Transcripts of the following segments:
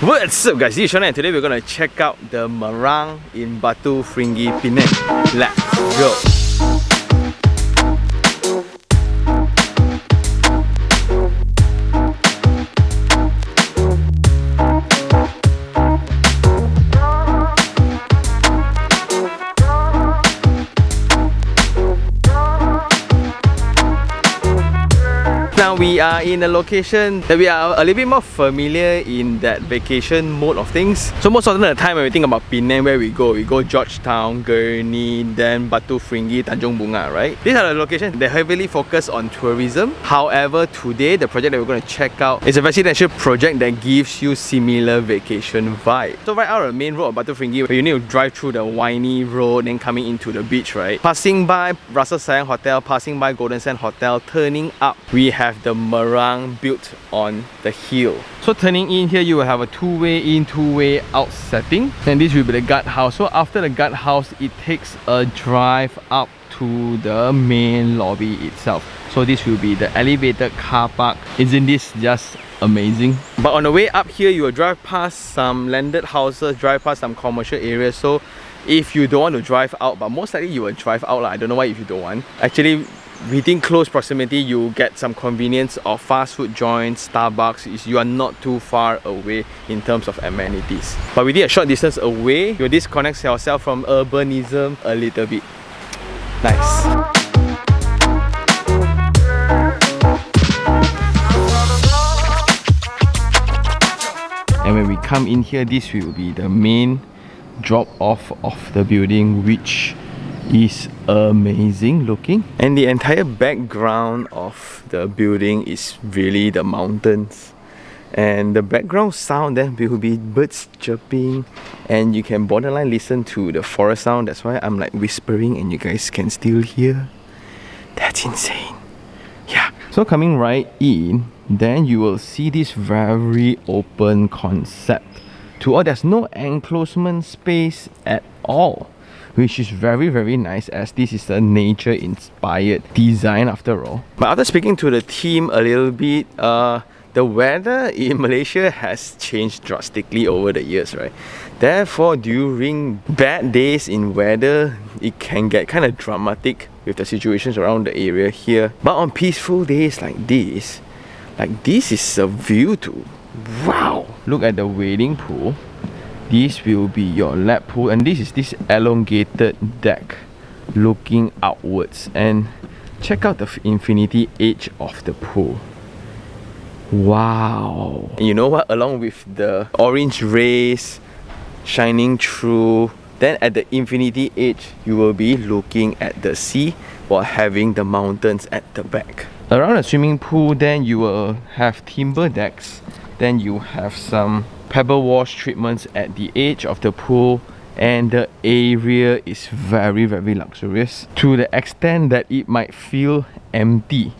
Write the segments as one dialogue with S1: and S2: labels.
S1: What's up guys, this is Sean and today we're going to check out the Merang in Batu Ferringhi, Penang. Let's go! Now we are in a location that we are a little bit more familiar in that vacation mode of things. So most of the time when we think about Penang, where we go Georgetown, Gurney, then Batu Ferringhi, Tanjung Bunga, right? These are the locations that heavily focus on tourism. However, today the project that we're going to check out is a residential project that gives you similar vacation vibe. So right out of the main road of Batu Ferringhi, where you need to drive through the windy road and coming into the beach, right? Passing by Rasa Sayang Hotel, passing by Golden Sand Hotel, turning up, we have the Merang built on the hill. So turning in here, you will have a two-way in, two-way out setting, and this will be the guardhouse. So after the guardhouse, it takes a drive up to the main lobby itself. So this will be the elevated car park. Isn't this just amazing? But on the way up here, you will drive past some landed houses, drive past some commercial areas. So if you don't want to drive out, but most likely you will drive out, I don't know why if you don't want. Actually, within close proximity, you get some convenience of fast food joints, Starbucks. You are not too far away in terms of amenities. But within a short distance away, you disconnect yourself from urbanism a little bit. Nice. And when we come in here, this will be the main drop off of the building, which is amazing looking. And the entire background of the building is really the mountains. And the background sound then will be birds chirping, and you can borderline listen to the forest sound. That's why I'm like whispering and you guys can still hear. That's insane. Yeah. So coming right in, then you will see this very open concept. To all, there's no enclosement space at all, which is very nice, as this is a nature inspired design after all. But after speaking to the team a little bit, the weather in Malaysia has changed drastically over the years, right? Therefore, during bad days in weather, it can get kind of dramatic with the situations around the area here. But on peaceful days like this is a view to wow! Look at the wading pool. This will be your lap pool, and this is this elongated deck looking outwards. And check out the infinity edge of the pool. Wow! And you know what? Along with the orange rays shining through, then at the infinity edge, you will be looking at the sea while having the mountains at the back. Around the swimming pool, then you will have timber decks. Then you have some pebble wash treatments at the edge of the pool, and the area is very luxurious to the extent that it might feel empty.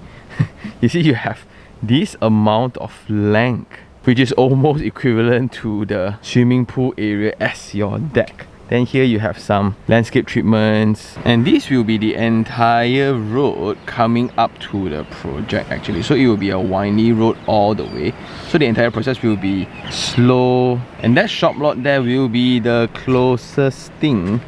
S1: You see, you have this amount of length, which is almost equivalent to the swimming pool area as your deck. Then here you have some landscape treatments, and this will be the entire road coming up to the project actually. So it will be a windy road all the way. So the entire process will be slow, and that shop lot there will be the closest thing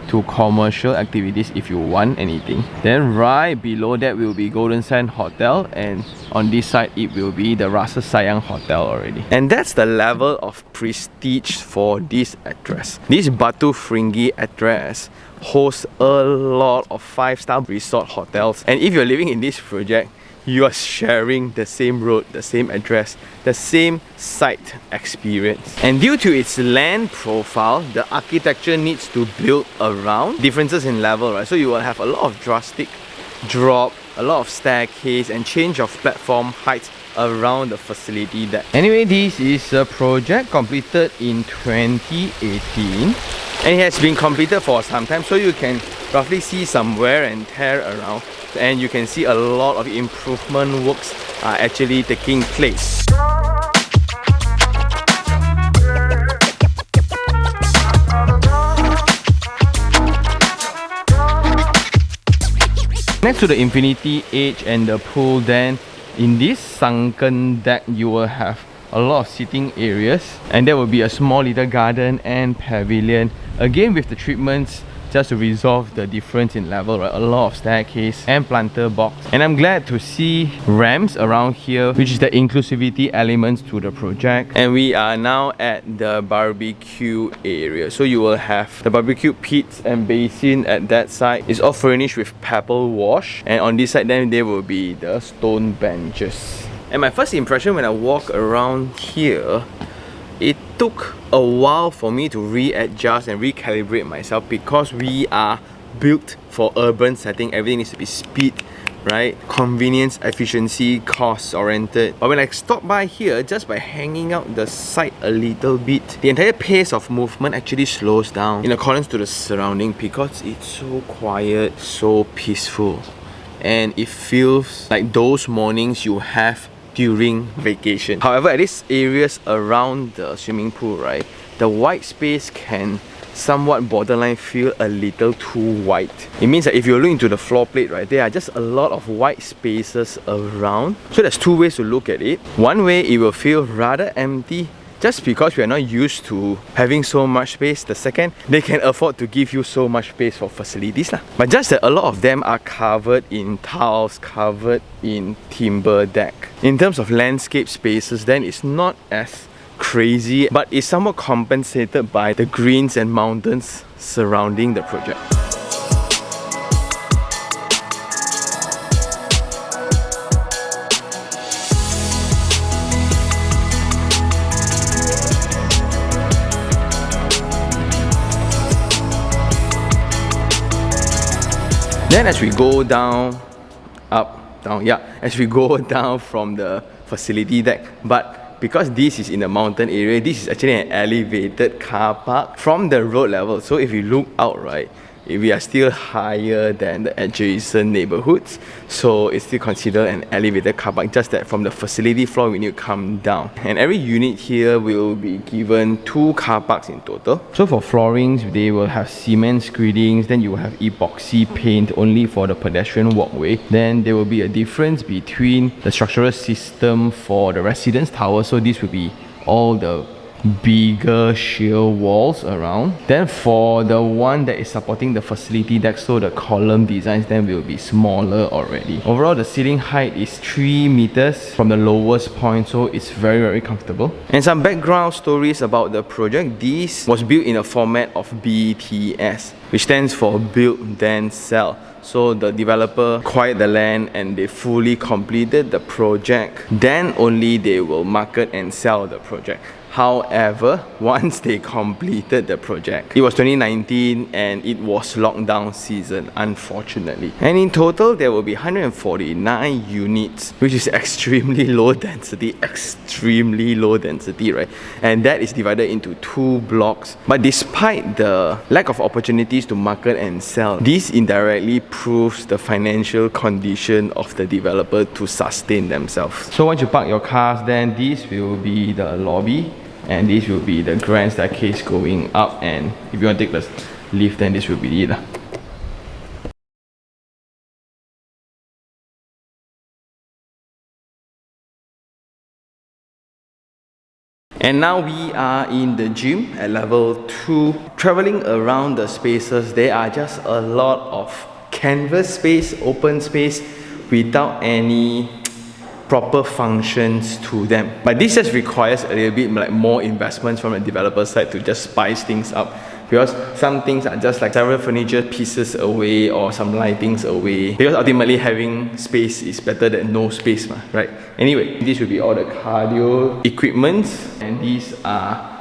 S1: to commercial activities if you want anything. Then right below that will be Golden Sand Hotel, and on this side it will be the Rasa Sayang Hotel already. And that's the level of prestige for this address. This Batu Ferringhi address hosts a lot of 5-star resort hotels, and if you're living in this project, you are sharing the same road, the same address, the same site experience. And due to its land profile, the architecture needs to build around differences in level, right? So you will have a lot of drastic drop, a lot of staircase and change of platform heights around the facility deck. Anyway, this is a project completed in 2018, and it has been completed for some time, so you can roughly see some wear and tear around, and you can see a lot of improvement works are actually taking place. Next to the infinity edge and the pool, then in this sunken deck you will have a lot of seating areas, and there will be a small little garden and pavilion, again with the treatments just to resolve the difference in level, right? A lot of staircase and planter box. And I'm glad to see ramps around here, which is the inclusivity elements to the project. And we are now at the barbecue area. So you will have the barbecue pits and basin at that side. It's all furnished with pebble wash. And on this side then there will be the stone benches. And my first impression when I walk around here, it took a while for me to readjust and recalibrate myself, because we are built for urban setting. Everything needs to be speed, right? Convenience, efficiency, cost oriented. But when I stop by here, just by hanging out the side a little bit, the entire pace of movement actually slows down in accordance to the surrounding, because it's so quiet, so peaceful, and it feels like those mornings you have during vacation. However, at these areas around the swimming pool, right, the white space can somewhat borderline feel a little too white. It means that if you're looking to the floor plate, right, there are just a lot of white spaces around. So there's two ways to look at it. One way, it will feel rather empty just because we are not used to having so much space. The second, they can afford to give you so much space for facilities lah. But just that a lot of them are covered in tiles, covered in timber deck. In terms of landscape spaces, then it's not as crazy, but it's somewhat compensated by the greens and mountains surrounding the project. Then as we go down, as we go down from the facility deck, but because this is in the mountain area, this is actually an elevated car park from the road level. So if you look out, right, we are still higher than the adjacent neighborhoods, so it's still considered an elevated car park, just that from the facility floor we need to come down. And every unit here will be given 2 car parks in total. So for floorings, they will have cement screedings, then you will have epoxy paint only for the pedestrian walkway. Then there will be a difference between the structural system for the residence tower, so this will be all the bigger sheer walls around. Then for the one that is supporting the facility deck, so the column designs then will be smaller already. Overall, the ceiling height is 3 meters from the lowest point, so it's very comfortable. And some background stories about the project. This was built in a format of BTS, which stands for build then sell. So the developer acquired the land and they fully completed the project. Then only they will market and sell the project. However, once they completed the project, it was 2019 and it was lockdown season, unfortunately. And in total, there will be 149 units, which is extremely low density, right? And that is divided into 2 blocks. But despite the lack of opportunities to market and sell, this indirectly proves the financial condition of the developer to sustain themselves. So once you park your cars, then this will be the lobby, and this will be the grand staircase going up, and if you want to take the lift, then this will be it. And now we are in the gym at level 2. Traveling around the spaces, there are just a lot of canvas space, open space, without any proper functions to them. But this just requires a little bit like more investments from the developer side to just spice things up, because some things are just like several furniture pieces away or some lightings away, because ultimately having space is better than no space, right? Anyway, this will be all the cardio equipment, and these are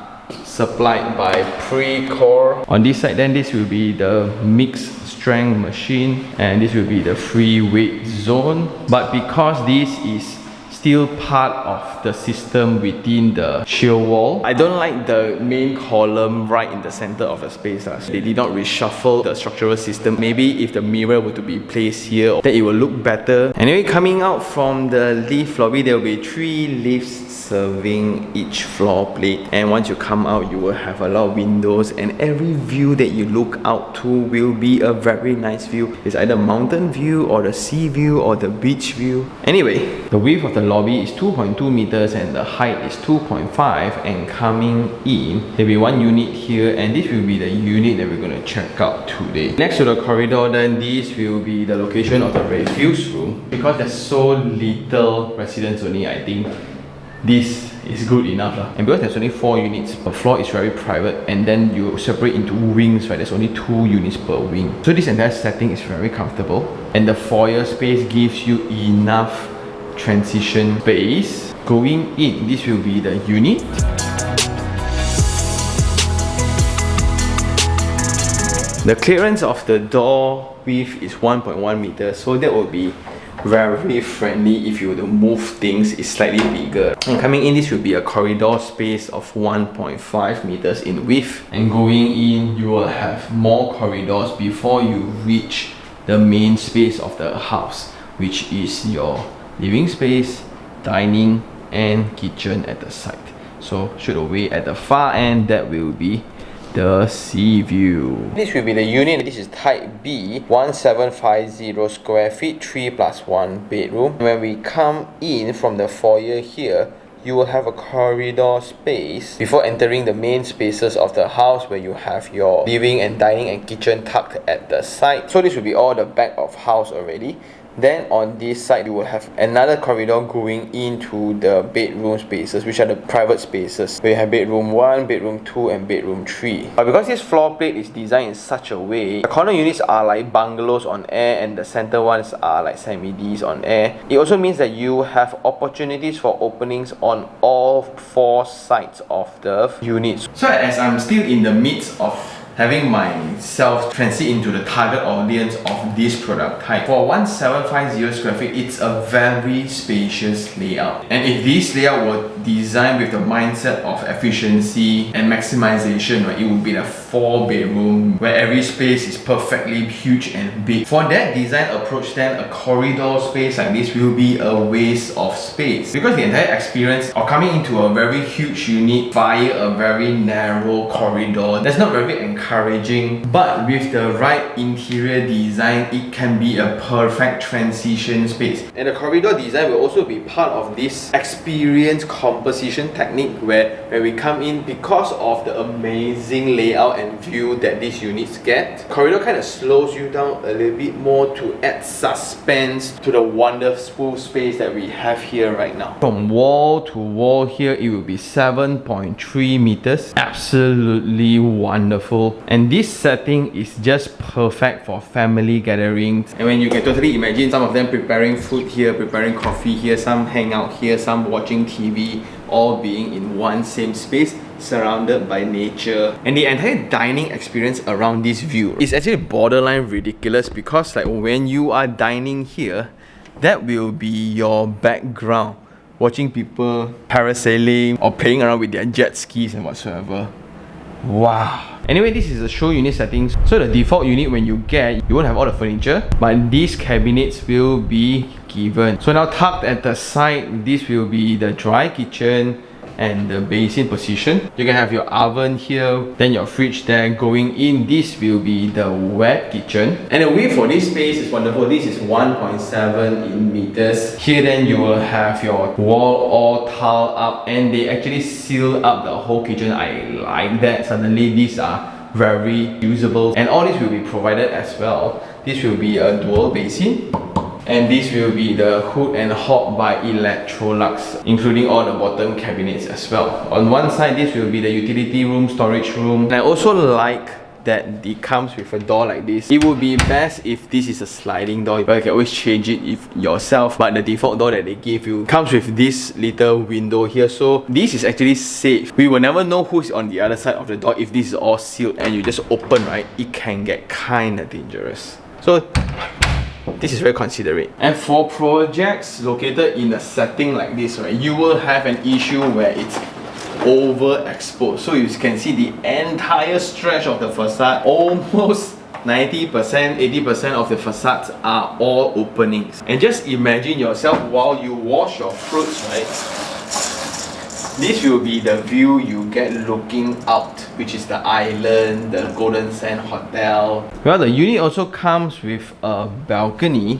S1: supplied by Precore. On this side, then this will be the mixed strength machine, and this will be the free weight zone. But because this is still part of the system within the shear wall, I don't like the main column right in the center of the space. They did not reshuffle the structural system. Maybe if the mirror were to be placed here, then it will look better. Anyway, coming out from the lift lobby, there will be 3 lifts serving each floor plate, and once you come out, you will have a lot of windows, and every view that you look out to will be a very nice view. It's either mountain view or the sea view or the beach view. Anyway, the width of the lobby is 2.2 meters and the height is 2.5, and coming in, there'll be one unit here, and this will be the unit that we're going to check out today. Next to the corridor, then this will be the location of the refuse room. Because there's so little residents only, I think this is good enough. And because there's only 4 units, the floor is very private, and then you separate into wings, right? There's only 2 units per wing. So this entire setting is very comfortable, and the foyer space gives you enough transition space. Going in, this will be the unit. The clearance of the door width is 1.1 meters, so that will be very friendly if you were to move things. It's slightly bigger. And coming in, this will be a corridor space of 1.5 meters in width. And going in, you will have more corridors before you reach the main space of the house, which is your living space, dining, and kitchen at the side. So straight away at the far end, that will be the sea view. This will be the unit. This is type B, 1750 square feet, 3+1 bedroom. When we come in from the foyer here, you will have a corridor space before entering the main spaces of the house, where you have your living and dining and kitchen tucked at the side. So this will be all the back of house already. Then on this side, you will have another corridor going into the bedroom spaces, which are the private spaces. We have bedroom 1, bedroom 2, and bedroom 3. But because this floor plate is designed in such a way, the corner units are like bungalows on air, and the center ones are like semi-Ds on air. It also means that you have opportunities for openings on all 4 sides of the units. So as I'm still in the midst of having myself transit into the target audience of this product type, for 1750 square feet, it's a very spacious layout. And if this layout were designed with the mindset of efficiency and maximization, right, it would be a 4-bedroom where every space is perfectly huge and big. For that design approach, then a corridor space like this will be a waste of space, because the entire experience of coming into a very huge unit via a very narrow corridor, that's not very encouraging. But with the right interior design, it can be a perfect transition space. And the corridor design will also be part of this experience composition technique, where when we come in, because of the amazing layout and view that these units get, corridor kind of slows you down a little bit more to add suspense to the wonderful space that we have here right now. From wall to wall here, it will be 7.3 meters. Absolutely wonderful. And this setting is just perfect for family gatherings. And when you can totally imagine some of them preparing food here, preparing coffee here, some hang out here, some watching TV, all being in one same space, surrounded by nature. And the entire dining experience around this view is actually borderline ridiculous, because like when you are dining here, that will be your background, watching people parasailing or playing around with their jet skis and whatsoever. Wow. Anyway, this is the show unit settings. So the default unit, when you get, you won't have all the furniture, but these cabinets will be given. So now tucked at the side, this will be the dry kitchen and the basin position. You can have your oven here, then your fridge there. Going in, this will be the wet kitchen. And the width for this space is wonderful. This is 1.7 in meters. Here then you will have your wall all tiled up, and they actually seal up the whole kitchen. I like that. Suddenly these are very usable, and all this will be provided as well. This will be a dual basin, and this will be the hood and hob by Electrolux, including all the bottom cabinets as well. On one side, this will be the utility room, storage room. And I also like that it comes with a door like this. It would be best if this is a sliding door, but you can always change it if yourself. But the default door that they give you comes with this little window here, so this is actually safe. We will never know who's on the other side of the door if this is all sealed and you just open, right? It can get kinda dangerous. So this is very considerate. And for projects located in a setting like this, right, you will have an issue where it's overexposed. So you can see the entire stretch of the facade, almost 90%, 80% of the facades are all openings. And just imagine yourself while you wash your fruits, right? This will be the view you get looking out, which is the island, the Golden Sand Hotel. Well, the unit also comes with a balcony.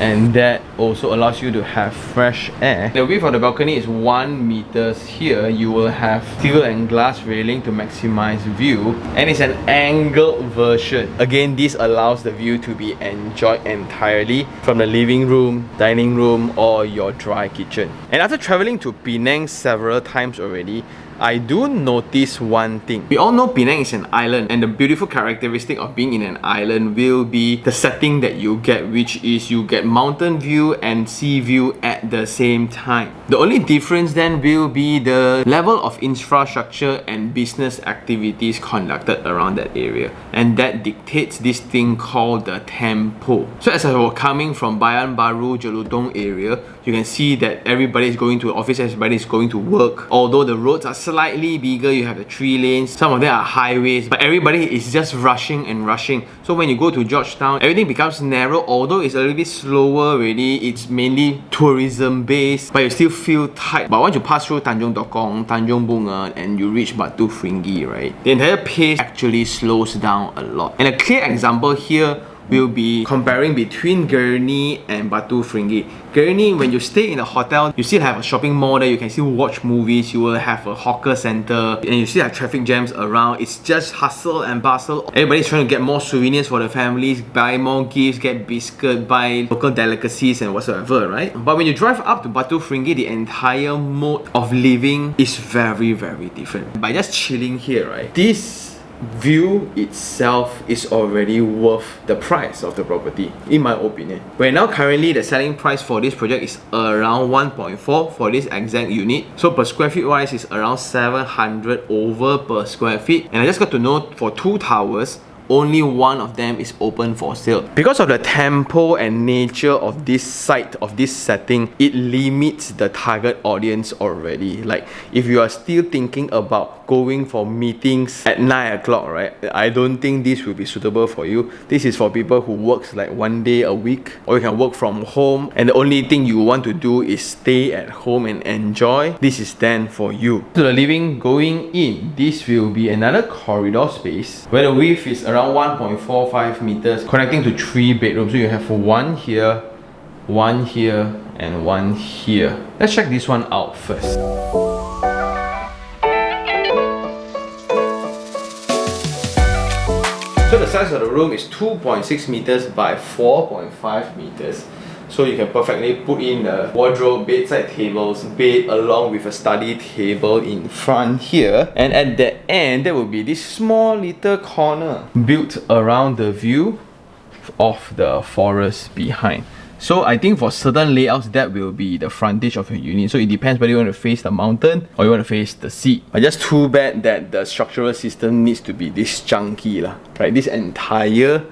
S1: and that also allows you to have fresh air. The width of the balcony is 1 meters here. You will have steel and glass railing to maximize view, and it's an angled version. Again, this allows the view to be enjoyed entirely from the living room, dining room, or your dry kitchen. And after traveling to Penang several times already, I do notice one thing. We all know Penang is an island, and the beautiful characteristic of being in an island will be the setting that you get, which is you get mountain view and sea view at the same time. The only difference then will be the level of infrastructure and business activities conducted around that area, and that dictates this thing called the tempo. So as I was coming from Bayan Baru, Jelutong area, you can see that everybody is going to office, everybody is going to work. Although the roads are slightly bigger, you have the 3 lanes, some of them are highways, but everybody is just rushing and rushing. So when you go to Georgetown, everything becomes narrow. Although it's a little bit slower already, it's mainly tourism based, but you still feel tight. But once you pass through Tanjung Tokong, Tanjung Bunga, and you reach Batu Ferringhi, right, the entire pace actually slows down a lot. And a clear example here will be comparing between Gurney and Batu Ferringhi. Gurney, when you stay in a hotel, you still have a shopping mall there, you can still watch movies, you will have a hawker center, and you still have traffic jams around. It's just hustle and bustle. Everybody's trying to get more souvenirs for the families, buy more gifts, get biscuit, buy local delicacies and whatsoever, right? But when you drive up to Batu Ferringhi, the entire mode of living is very, very different. By just chilling here, right, this view itself is already worth the price of the property, in my opinion. Where now currently the selling price for this project is around 1.4 for this exact unit. So per square feet wise is around 700 over per square feet. And I just got to know for 2 towers, only one of them is open for sale. Because of the tempo and nature of this site, of this setting, it limits the target audience already. Like if you are still thinking about going for meetings at 9 o'clock, right, I don't think this will be suitable for you. This is for people who works like 1 day a week, or you can work from home and the only thing you want to do is stay at home and enjoy. This is then for you. To the living, going in, this will be another corridor space where the width is around 1.45 meters, connecting to 3 bedrooms. So you have 1 here, 1 here, and 1 here. Let's check this one out first. So the size of the room is 2.6 meters by 4.5 meters. So you can perfectly put in a wardrobe, bedside tables, bed along with a study table in front here. And at the end, there will be this small little corner built around the view of the forest behind. So I think for certain layouts, that will be the frontage of your unit. So it depends whether you want to face the mountain or you want to face the sea. But just too bad that the structural system needs to be this chunky lah. Right, this entire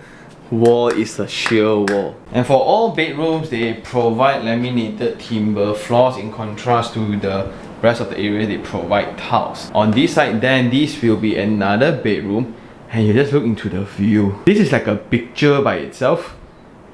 S1: wall is a sheer wall. And for all bedrooms, they provide laminated timber floors. In contrast to the rest of the area, they provide tiles. On this side then, this will be another bedroom, and you just look into the view. This is like a picture by itself.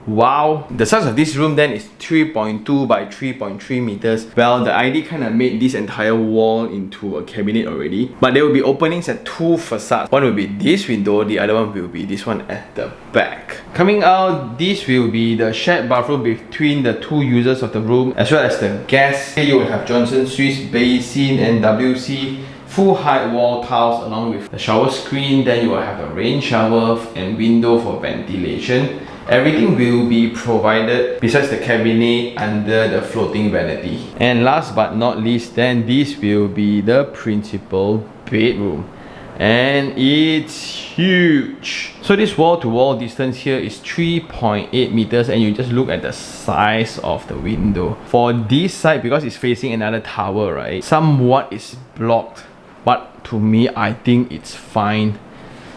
S1: Wow! The size of this room then is 3.2 by 3.3 meters. Well, the ID kind of made this entire wall into a cabinet already. But there will be openings at 2 facades. One will be this window, the other one will be this one at the back. Coming out, this will be the shared bathroom between the 2 users of the room, as well as the guests. Here you will have Johnson Swiss basin and WC. Full height wall tiles along with the shower screen. Then you will have a rain shower and window for ventilation. Everything will be provided besides the cabinet under the floating vanity. And last but not least, then this will be the principal bedroom. And it's huge. So this wall-to-wall distance here is 3.8 meters, and you just look at the size of the window. For this side, because it's facing another tower, right, somewhat is blocked. But to me, I think it's fine.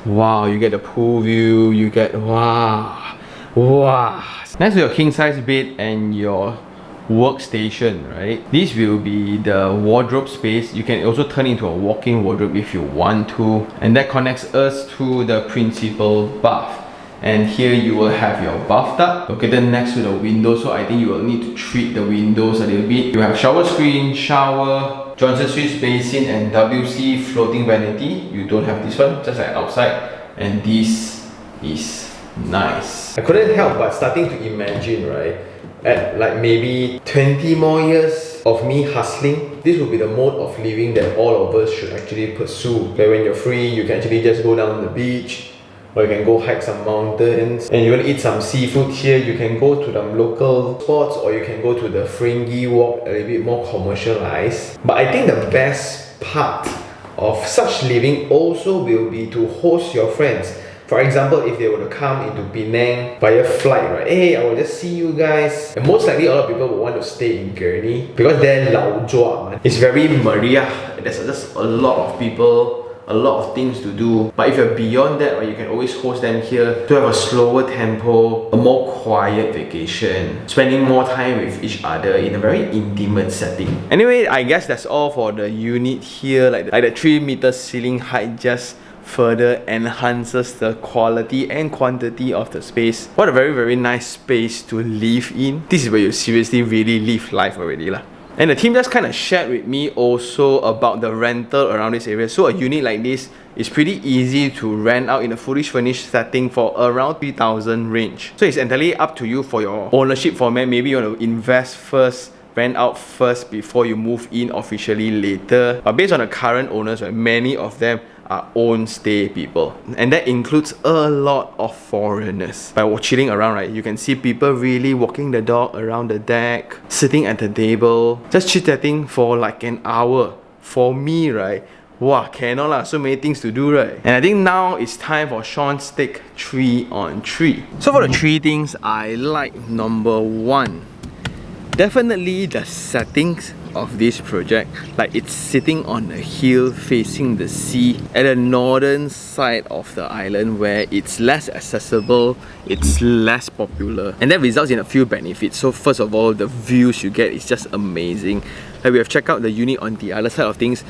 S1: Wow, you get the pool view, you get, wow. Wow. Next to your king size bed and your workstation, right, this will be the wardrobe space. You can also turn into a walk-in wardrobe if you want to, and that connects us to the principal bath. And here you will have your bathtub located next to the window, so I think you will need to treat the windows a little bit. You have shower screen, shower, Johnson Swiss basin, and WC floating vanity. You don't have this one, just like outside. And this is nice. I couldn't help but starting to imagine, right, at like maybe 20 more years of me hustling, this will be the mode of living that all of us should actually pursue. Like when you're free, you can actually just go down the beach, or you can go hike some mountains, and you want to eat some seafood here, you can go to the local spots, or you can go to the Ferringhi walk, a little bit more commercialized. But I think the best part of such living also will be to host your friends. For example, if they were to come into Penang via flight, right? Hey, I will just see you guys. And most likely a lot of people will want to stay in Gurney because they're lao jua. It's very meriah. There's just a lot of people, a lot of things to do. But if you're beyond that, right, you can always host them here to have a slower tempo, a more quiet vacation, spending more time with each other in a very intimate setting. Anyway, I guess that's all for the unit here. Like the 3-meter ceiling height just further enhances the quality and quantity of the space. What a very nice space to live in. This is where you seriously really live life already lah. And the team just kind of shared with me also about the rental around this area. So a unit like this is pretty easy to rent out in a fully furnished setting for around 3,000 range. So it's entirely up to you for your ownership format. Maybe you want to invest first, rent out first before you move in officially later. But based on the current owners, right, many of them are own stay people, and that includes a lot of foreigners. By chilling around, right, you can see people really walking the dog around the deck, sitting at the table, just chit-chatting for like an hour. For me, right, wow, cannot lah, so many things to do, right? And I think now it's time for Sean's take 3 on 3. So for the 3 things I like, number 1, definitely the settings of this project. Like, it's sitting on a hill facing the sea at the northern side of the island where it's less accessible, it's less popular, and that results in a few benefits. So first of all, the views you get is just amazing. Like, we have checked out the unit on the other side of things.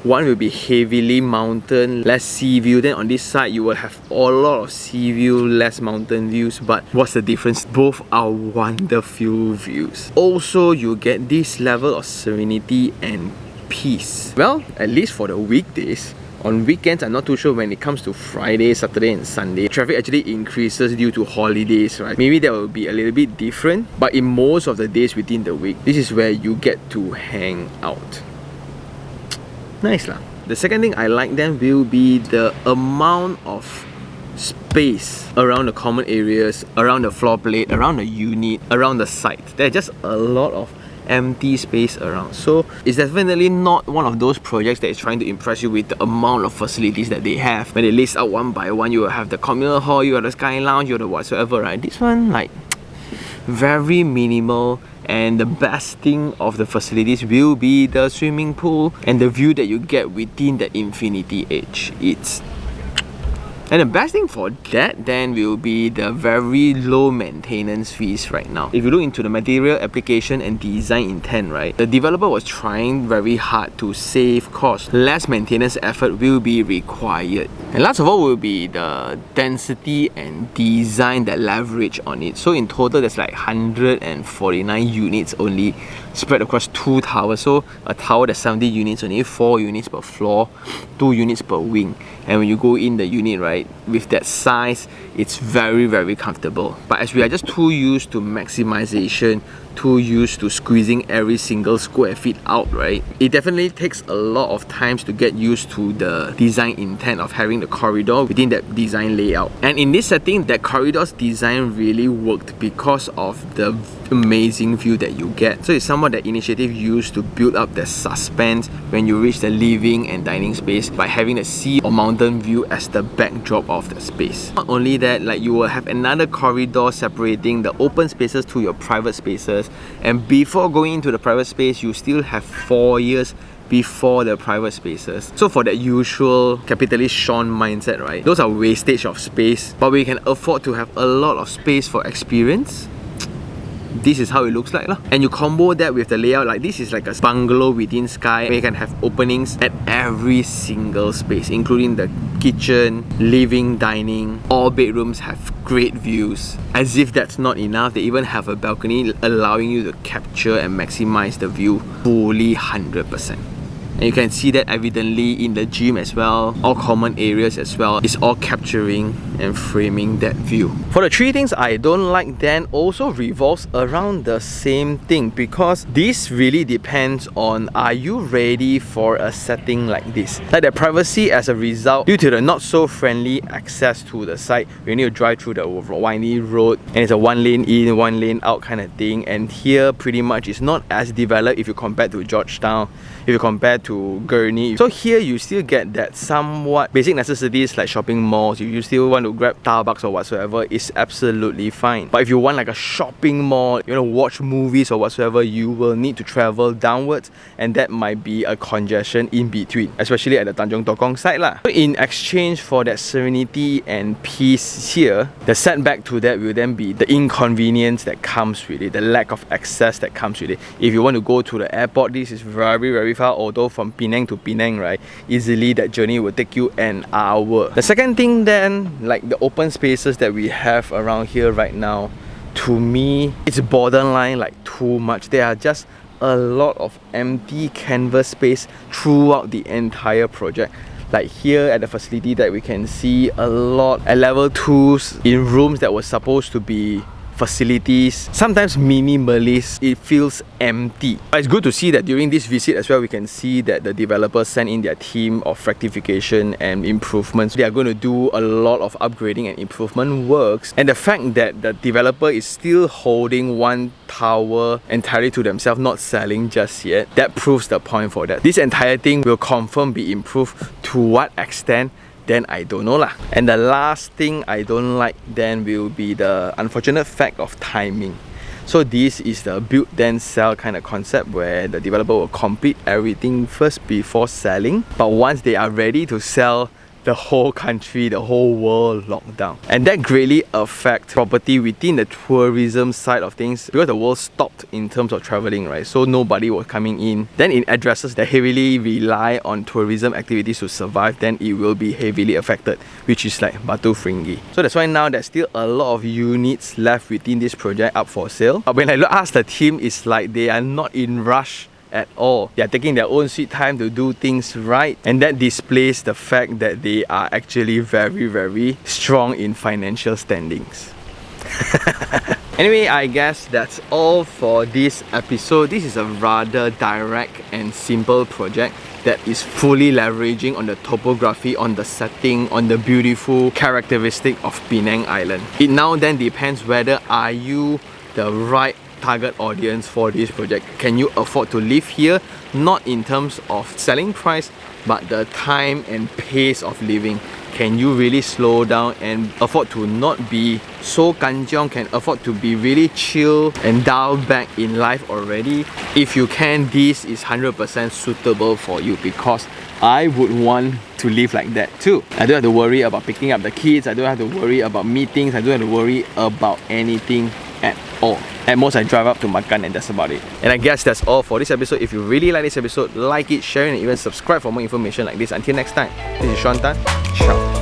S1: One will be heavily mountain, less sea view. Then on this side, you will have a lot of sea view, less mountain views. But what's the difference? Both are wonderful views. Also, you get this level of serenity and peace. Well, at least for the weekdays. On weekends, I'm not too sure when it comes to Friday, Saturday and Sunday. Traffic actually increases due to holidays, right? Maybe that will be a little bit different. But in most of the days within the week, this is where you get to hang out. Nice lah. The second thing I like then will be the amount of space around the common areas, around the floor plate, around the unit, around the site. There's just a lot of empty space around. So it's definitely not one of those projects that is trying to impress you with the amount of facilities that they have. When they list out one by one, you will have the communal hall, you have the sky lounge, you have the whatsoever, right? This one, like, very minimal. And the best thing of the facilities will be the swimming pool and the view that you get within the infinity edge. And the best thing for that then will be the very low maintenance fees right now. If you look into the material application and design intent, right, the developer was trying very hard to save cost. Less maintenance effort will be required. And last of all will be the density and design that leverage on it. So in total, there's like 149 units only spread across 2 towers. So a tower that's 70 units, only 4 units per floor, 2 units per wing. And when you go in the unit, right, with that size, it's very comfortable. But as we are just too used to maximization, too used to squeezing every single square feet out, right, it definitely takes a lot of times to get used to the design intent of having the corridor within that design layout. And in this setting, that corridor's design really worked because of the amazing view that you get. So it's somewhat that initiative used to build up the suspense when you reach the living and dining space by having the sea or mountain view as the backdrop of the space. Not only that, like, you will have another corridor separating the open spaces to your private spaces, and before going into the private space, you still have 4 years before the private spaces. So for that usual capitalist Sean mindset, right, those are wastage of space, but we can afford to have a lot of space for experience. This is how it looks like lah. And you combo that with the layout, like this is like a bungalow within sky, where you can have openings at every single space, including the kitchen, living, dining. All bedrooms have great views. As if that's not enough, they even have a balcony allowing you to capture and maximize the view fully 100%. And you can see that evidently in the gym as well, all common areas as well. It's all capturing and framing that view. For the 3 things I don't like then also revolves around the same thing, because this really depends on, are you ready for a setting like this? Like the privacy as a result, due to the not so friendly access to the site, you need to drive through the windy road, and it's a 1 lane in, 1 lane out kind of thing. And here pretty much it's not as developed if you compare to Georgetown, if you compare to Gurney. So here you still get that somewhat basic necessities like shopping malls. If you still want to grab Starbucks or whatsoever, it's absolutely fine. But if you want like a shopping mall, you want to watch movies or whatsoever, you will need to travel downwards, and that might be a congestion in between, especially at the Tanjong Tokong side lah. So in exchange for that serenity and peace here, the setback to that will then be the inconvenience that comes with it, the lack of access that comes with it. If you want to go to the airport, this is very far, although from Penang to Penang, right, easily that journey will take you an hour. The second thing then, like the open spaces that we have around here right now, to me, it's borderline like too much. There are just a lot of empty canvas space throughout the entire project. Like here at the facility that we can see a lot at level 2s in rooms that were supposed to be facilities, sometimes minimalist, it feels empty. But it's good to see that during this visit as well, we can see that the developers sent in their team of rectification and improvements. They are going to do a lot of upgrading and improvement works, and the fact that the developer is still holding 1 tower entirely to themselves, not selling just yet, that proves the point for that. This entire thing will confirm be improved. To what extent, then I don't know lah. And the last thing I don't like then will be the unfortunate fact of timing. So this is the build then sell kind of concept, where the developer will complete everything first before selling, but once they are ready to sell, the whole country, the whole world locked down. And that greatly affects property within the tourism side of things, because the world stopped in terms of traveling, right? So nobody was coming in. Then in addresses that heavily rely on tourism activities to survive, then it will be heavily affected, which is like Batu Ferringhi. So that's why now there's still a lot of units left within this project up for sale. But when I ask the team, it's like they are not in rush at all. They are taking their own sweet time to do things right, and that displays the fact that they are actually very strong in financial standings. Anyway, I guess that's all for this episode. This is a rather direct and simple project that is fully leveraging on the topography, on the setting, on the beautiful characteristic of Penang Island. It now then depends whether are you the right target audience for this project. Can you afford to live here? Not in terms of selling price, but the time and pace of living. Can you really slow down and afford to not be so kanjiong, can afford to be really chill and dial back in life already? If you can, this is 100% suitable for you, because I would want to live like that too. I don't have to worry about picking up the kids, I don't have to worry about meetings, I don't have to worry about anything at all. At most, I drive up to makan, and that's about it. And I guess that's all for this episode. If you really like this episode, like it, share it, and even subscribe for more information like this. Until next time, this is Sean Tan. Ciao.